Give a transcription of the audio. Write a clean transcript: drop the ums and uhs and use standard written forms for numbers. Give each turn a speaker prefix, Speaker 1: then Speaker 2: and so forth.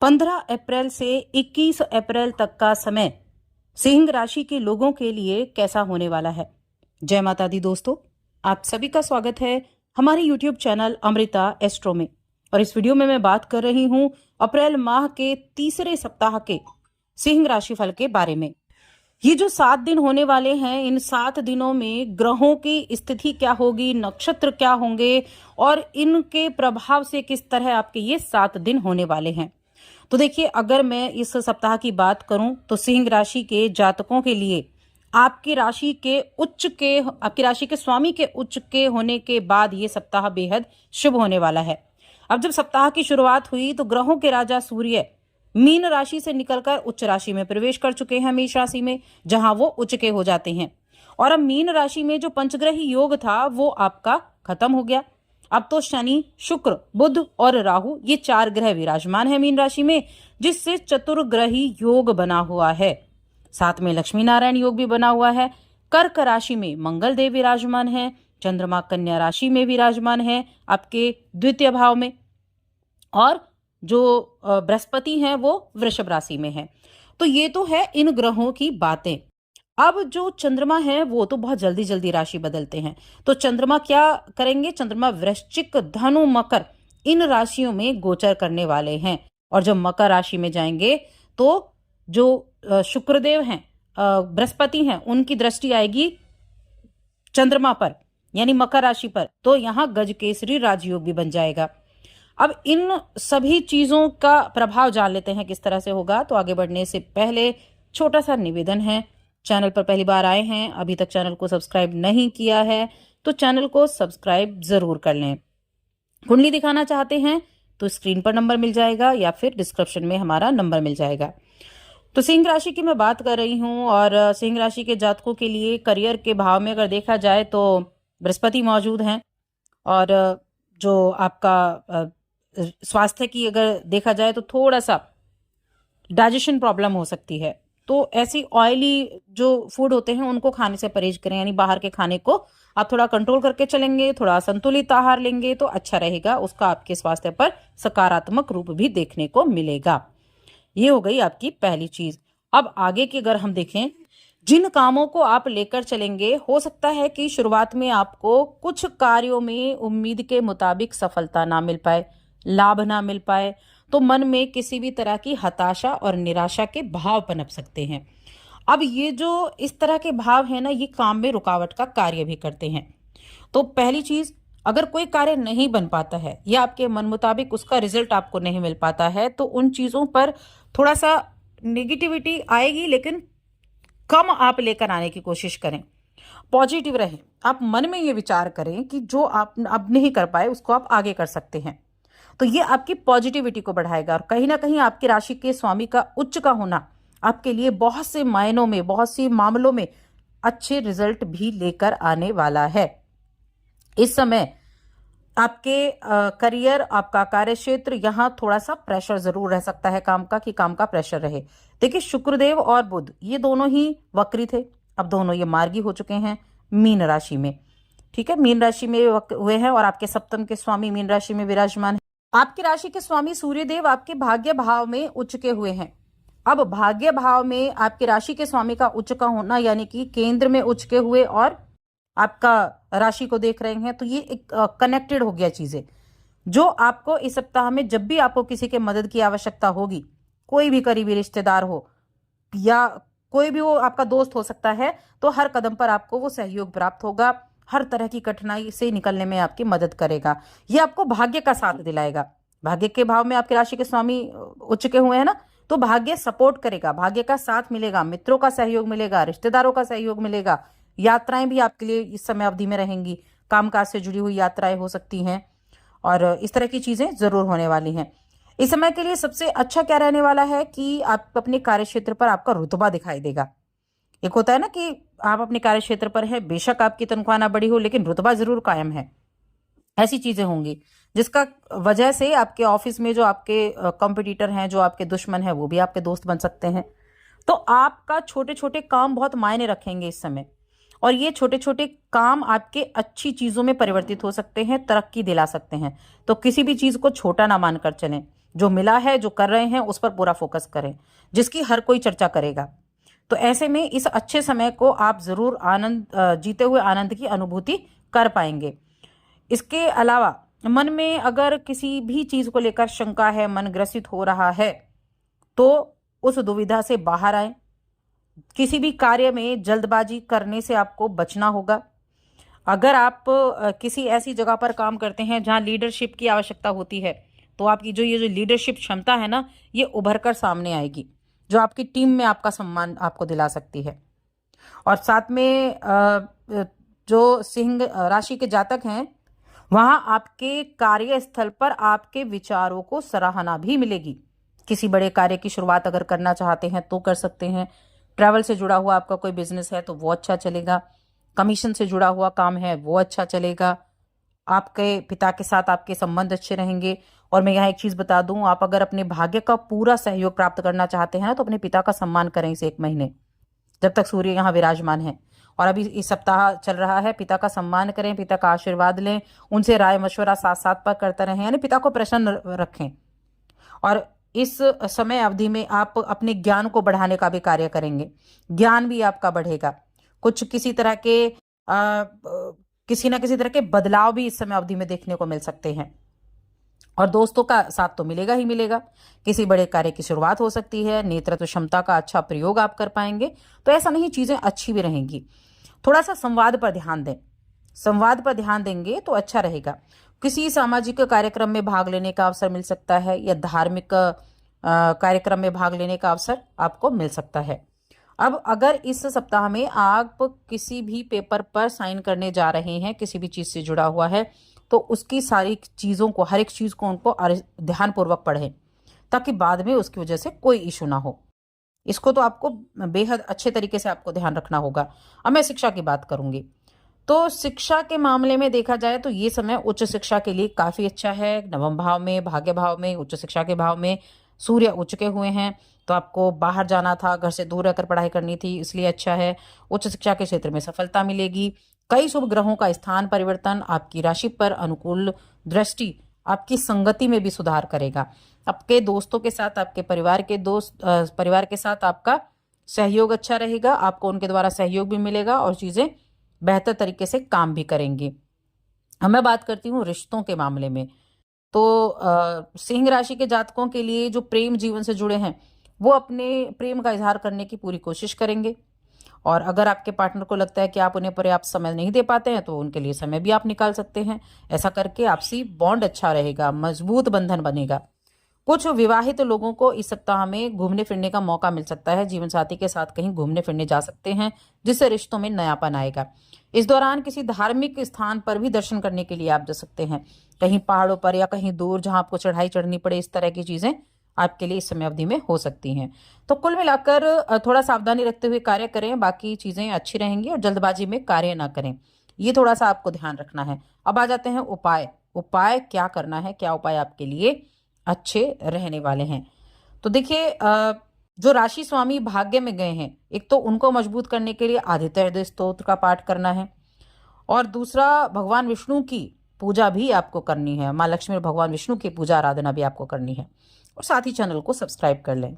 Speaker 1: 15 अप्रैल से 21 अप्रैल तक का समय सिंह राशि के लोगों के लिए कैसा होने वाला है। जय माता दी दोस्तों, आप सभी का स्वागत है हमारे YouTube चैनल अमृता एस्ट्रो में। और इस वीडियो में मैं बात कर रही हूं अप्रैल माह के तीसरे सप्ताह के सिंह राशि फल के बारे में। ये जो 7 दिन होने वाले हैं, इन 7 दिनों में ग्रहों की स्थिति क्या होगी, नक्षत्र क्या होंगे और इनके प्रभाव से किस तरह आपके ये 7 दिन होने वाले हैं। तो देखिए, अगर मैं इस सप्ताह की बात करूं तो सिंह राशि के जातकों के लिए आपकी राशि के स्वामी के उच्च के होने के बाद ये सप्ताह बेहद शुभ होने वाला है। अब जब सप्ताह की शुरुआत हुई तो ग्रहों के राजा सूर्य मीन राशि से निकलकर उच्च राशि में प्रवेश कर चुके हैं, मेष राशि में, जहां वो उच्च के हो जाते हैं। और अब मीन राशि में जो पंचग्रही योग था वो आपका खत्म हो गया। अब तो शनि, शुक्र, बुध और राहु ये 4 ग्रह विराजमान है मीन राशि में, जिससे चतुर्ग्रही योग बना हुआ है। साथ में लक्ष्मी नारायण योग भी बना हुआ है। कर्क राशि में मंगल देव विराजमान है। चंद्रमा कन्या राशि में विराजमान है आपके द्वितीय भाव में। और जो बृहस्पति हैं वो वृषभ राशि में है। तो ये तो है इन ग्रहों की बातें। अब जो चंद्रमा है वो तो बहुत जल्दी जल्दी राशि बदलते हैं। तो चंद्रमा क्या करेंगे? चंद्रमा वृश्चिक, धनु, मकर इन राशियों में गोचर करने वाले हैं। और जब मकर राशि में जाएंगे तो जो शुक्रदेव हैं, बृहस्पति हैं, उनकी दृष्टि आएगी चंद्रमा पर, यानी मकर राशि पर। तो यहाँ गजकेसरी राजयोग भी बन जाएगा। अब इन सभी चीजों का प्रभाव जान लेते हैं किस तरह से होगा। तो आगे बढ़ने से पहले छोटा सा निवेदन है, चैनल पर पहली बार आए हैं, अभी तक चैनल को सब्सक्राइब नहीं किया है तो चैनल को सब्सक्राइब जरूर कर लें। कुंडली दिखाना चाहते हैं तो स्क्रीन पर नंबर मिल जाएगा या फिर डिस्क्रिप्शन में हमारा नंबर मिल जाएगा। तो सिंह राशि की मैं बात कर रही हूं और सिंह राशि के जातकों के लिए करियर के भाव में अगर देखा जाए तो बृहस्पति मौजूद हैं। और जो आपका स्वास्थ्य की अगर देखा जाए तो थोड़ा सा डाइजेशन प्रॉब्लम हो सकती है। तो ऐसी ऑयली जो फूड होते हैं उनको खाने से परहेज करें, यानी बाहर के खाने को आप थोड़ा कंट्रोल करके चलेंगे, थोड़ा संतुलित आहार लेंगे तो अच्छा रहेगा। उसका आपके स्वास्थ्य पर सकारात्मक रूप भी देखने को मिलेगा। ये हो गई आपकी पहली चीज। अब आगे की अगर हम देखें, जिन कामों को आप लेकर चलेंगे, हो सकता है कि शुरुआत में आपको कुछ कार्यों में उम्मीद के मुताबिक सफलता ना मिल पाए, लाभ ना मिल पाए, तो मन में किसी भी तरह की हताशा और निराशा के भाव पनप सकते हैं। अब ये जो इस तरह के भाव है ना, ये काम में रुकावट का कार्य भी करते हैं। तो पहली चीज, अगर कोई कार्य नहीं बन पाता है या आपके मन मुताबिक उसका रिजल्ट आपको नहीं मिल पाता है तो उन चीजों पर थोड़ा सा नेगेटिविटी आएगी, लेकिन कम आप लेकर आने की कोशिश करें। पॉजिटिव रहें। आप मन में ये विचार करें कि जो आप अब नहीं कर पाए उसको आप आगे कर सकते हैं। तो ये आपकी पॉजिटिविटी को बढ़ाएगा। और कहीं ना कहीं आपकी राशि के स्वामी का उच्च का होना आपके लिए बहुत से मायनों में, बहुत सी मामलों में अच्छे रिजल्ट भी लेकर आने वाला है। इस समय आपके करियर, आपका कार्य क्षेत्र, यहाँ थोड़ा सा प्रेशर जरूर रह सकता है काम का, कि काम का प्रेशर रहे। देखिए, शुक्रदेव और बुध ये दोनों ही वक्री थे, अब दोनों ये मार्गी हो चुके हैं मीन राशि में। ठीक है, मीन राशि में हुए हैं और आपके सप्तम के स्वामी मीन राशि में विराजमान है। आपकी राशि के स्वामी सूर्यदेव आपके भाग्य भाव में उच्च के हुए हैं। अब भाग्य भाव में आपकी राशि के स्वामी का उच्च का होना, यानी कि केंद्र में उच्च के हुए और आपका राशि को देख रहे हैं, तो ये एक कनेक्टेड हो गया चीजें, जो आपको इस सप्ताह में जब भी आपको किसी के मदद की आवश्यकता होगी, कोई भी करीबी रिश्तेदार हो या कोई भी वो आपका दोस्त हो सकता है, तो हर कदम पर आपको वो सहयोग प्राप्त होगा। हर तरह की कठिनाई से निकलने में आपकी मदद करेगा। ये आपको भाग्य का साथ दिलाएगा। भाग्य के भाव में आपकी राशि के स्वामी उच्च के हुए हैं ना, तो भाग्य सपोर्ट करेगा, भाग्य का साथ मिलेगा, मित्रों का सहयोग मिलेगा, रिश्तेदारों का सहयोग मिलेगा। यात्राएं भी आपके लिए इस समय अवधि में रहेंगी, कामकाज से जुड़ी हुई यात्राएं हो सकती हैं और इस तरह की चीजें जरूर होने वाली हैं। इस समय के लिए सबसे अच्छा क्या रहने वाला है कि आप अपने कार्य क्षेत्र पर आपका रुतबा दिखाई देगा। एक होता है ना कि आप अपने कार्य क्षेत्र पर है, बेशक आपकी तनख्वाह ना बढ़ी हो लेकिन रुतबा जरूर कायम है। ऐसी चीजें होंगी जिसका वजह से आपके ऑफिस में जो आपके कंपटीटर हैं, जो आपके दुश्मन हैं, वो भी आपके दोस्त बन सकते हैं। तो आपका छोटे छोटे काम बहुत मायने रखेंगे इस समय, और ये छोटे छोटे काम आपके अच्छी चीजों में परिवर्तित हो सकते हैं, तरक्की दिला सकते हैं। तो किसी भी चीज को छोटा ना मानकर चलें। जो मिला है, जो कर रहे हैं, उस पर पूरा फोकस करें, जिसकी हर कोई चर्चा करेगा। तो ऐसे में इस अच्छे समय को आप जरूर जीते हुए आनंद की अनुभूति कर पाएंगे। इसके अलावा मन में अगर किसी भी चीज को लेकर शंका है, मन ग्रसित हो रहा है, तो उस दुविधा से बाहर आए। किसी भी कार्य में जल्दबाजी करने से आपको बचना होगा। अगर आप किसी ऐसी जगह पर काम करते हैं जहां लीडरशिप की आवश्यकता होती है, तो आपकी जो लीडरशिप क्षमता है ना, ये उभर कर सामने आएगी, जो आपकी टीम में आपका सम्मान आपको दिला सकती है। और साथ में जो सिंह राशि के जातक हैं, वहां आपके कार्यस्थल पर आपके विचारों को सराहना भी मिलेगी। किसी बड़े कार्य की शुरुआत अगर करना चाहते हैं तो कर सकते हैं। ट्रैवल से जुड़ा हुआ आपका कोई बिजनेस है तो वो अच्छा चलेगा। कमीशन से जुड़ा हुआ काम है वो अच्छा चलेगा। आपके पिता के साथ आपके संबंध अच्छे रहेंगे। और मैं यहाँ एक चीज बता दूं, आप अगर अपने भाग्य का पूरा सहयोग प्राप्त करना चाहते हैं तो अपने पिता का सम्मान करें इस 1 महीने, जब तक सूर्य यहाँ विराजमान है। और अभी इस सप्ताह चल रहा है, पिता का सम्मान करें, पिता का आशीर्वाद लें, उनसे राय मशवरा साथ साथ पर करते रहें, यानी पिता को प्रसन्न रखें। और इस समय अवधि में आप अपने ज्ञान को बढ़ाने का भी कार्य करेंगे, ज्ञान भी आपका बढ़ेगा। कुछ किसी ना किसी तरह के बदलाव भी इस समय अवधि में देखने को मिल सकते हैं। और दोस्तों का साथ तो मिलेगा ही मिलेगा। किसी बड़े कार्य की शुरुआत हो सकती है, नेतृत्व क्षमता का अच्छा प्रयोग आप कर पाएंगे। तो ऐसा नहीं, चीजें अच्छी भी रहेंगी। थोड़ा सा संवाद पर ध्यान दें, संवाद पर ध्यान देंगे तो अच्छा रहेगा। किसी सामाजिक कार्यक्रम में भाग लेने का अवसर मिल सकता है, या धार्मिक कार्यक्रम में भाग लेने का अवसर आपको मिल सकता है। अब अगर इस सप्ताह में आप किसी भी पेपर पर साइन करने जा रहे हैं, किसी भी चीज से जुड़ा हुआ है, तो उसकी सारी चीजों को, हर एक चीज को उनको ध्यानपूर्वक पढ़ें, ताकि बाद में उसकी वजह से कोई इशू ना हो। इसको तो आपको बेहद अच्छे तरीके से आपको ध्यान रखना होगा। अब मैं शिक्षा की बात करूंगी, तो शिक्षा के मामले में देखा जाए तो ये समय उच्च शिक्षा के लिए काफी अच्छा है। नवम भाव में, भाग्य भाव में, उच्च शिक्षा के भाव में सूर्य उच्च के हुए हैं। तो आपको बाहर जाना था, घर से दूर रहकर पढ़ाई करनी थी, इसलिए अच्छा है। उच्च शिक्षा के क्षेत्र में सफलता मिलेगी। कई शुभ ग्रहों का स्थान परिवर्तन आपकी राशि पर अनुकूल दृष्टि आपकी संगति में भी सुधार करेगा। आपके दोस्तों के साथ, आपके परिवार के साथ आपका सहयोग अच्छा रहेगा। आपको उनके द्वारा सहयोग भी मिलेगा और चीजें बेहतर तरीके से काम भी करेंगी। अब मैं बात करती हूँ रिश्तों के मामले में। तो सिंह राशि के जातकों के लिए जो प्रेम जीवन से जुड़े हैं, वो अपने प्रेम का इजहार करने की पूरी कोशिश करेंगे। और अगर आपके पार्टनर को लगता है कि आप उन्हें पर्याप्त समय नहीं दे पाते हैं, तो उनके लिए समय भी आप निकाल सकते हैं। ऐसा करके आपसी बॉन्ड अच्छा रहेगा, मजबूत बंधन बनेगा। कुछ विवाहित लोगों को इस सप्ताह में घूमने फिरने का मौका मिल सकता है। जीवन साथी के साथ कहीं घूमने फिरने जा सकते हैं, जिससे रिश्तों में नयापन आएगा। इस दौरान किसी धार्मिक स्थान पर भी दर्शन करने के लिए आप जा सकते हैं, कहीं पहाड़ों पर या कहीं दूर जहां आपको चढ़ाई चढ़नी पड़े। इस तरह की चीजें आपके लिए इस समय अवधि में हो सकती हैं। तो कुल मिलाकर थोड़ा सावधानी रखते हुए कार्य करें, बाकी चीजें अच्छी रहेंगी। और जल्दबाजी में कार्य ना करें, ये थोड़ा सा आपको ध्यान रखना है। अब आ जाते हैं उपाय। उपाय क्या करना है, क्या उपाय आपके लिए अच्छे रहने वाले हैं। तो देखिए, जो राशि स्वामी भाग्य में गए हैं, एक तो उनको मजबूत करने के लिए आदित्य हृदय स्तोत्र का पाठ करना है, और दूसरा भगवान विष्णु की पूजा भी आपको करनी है। माँ लक्ष्मी और भगवान विष्णु की पूजा आराधना भी आपको करनी है। और साथ ही चैनल को सब्सक्राइब कर लें।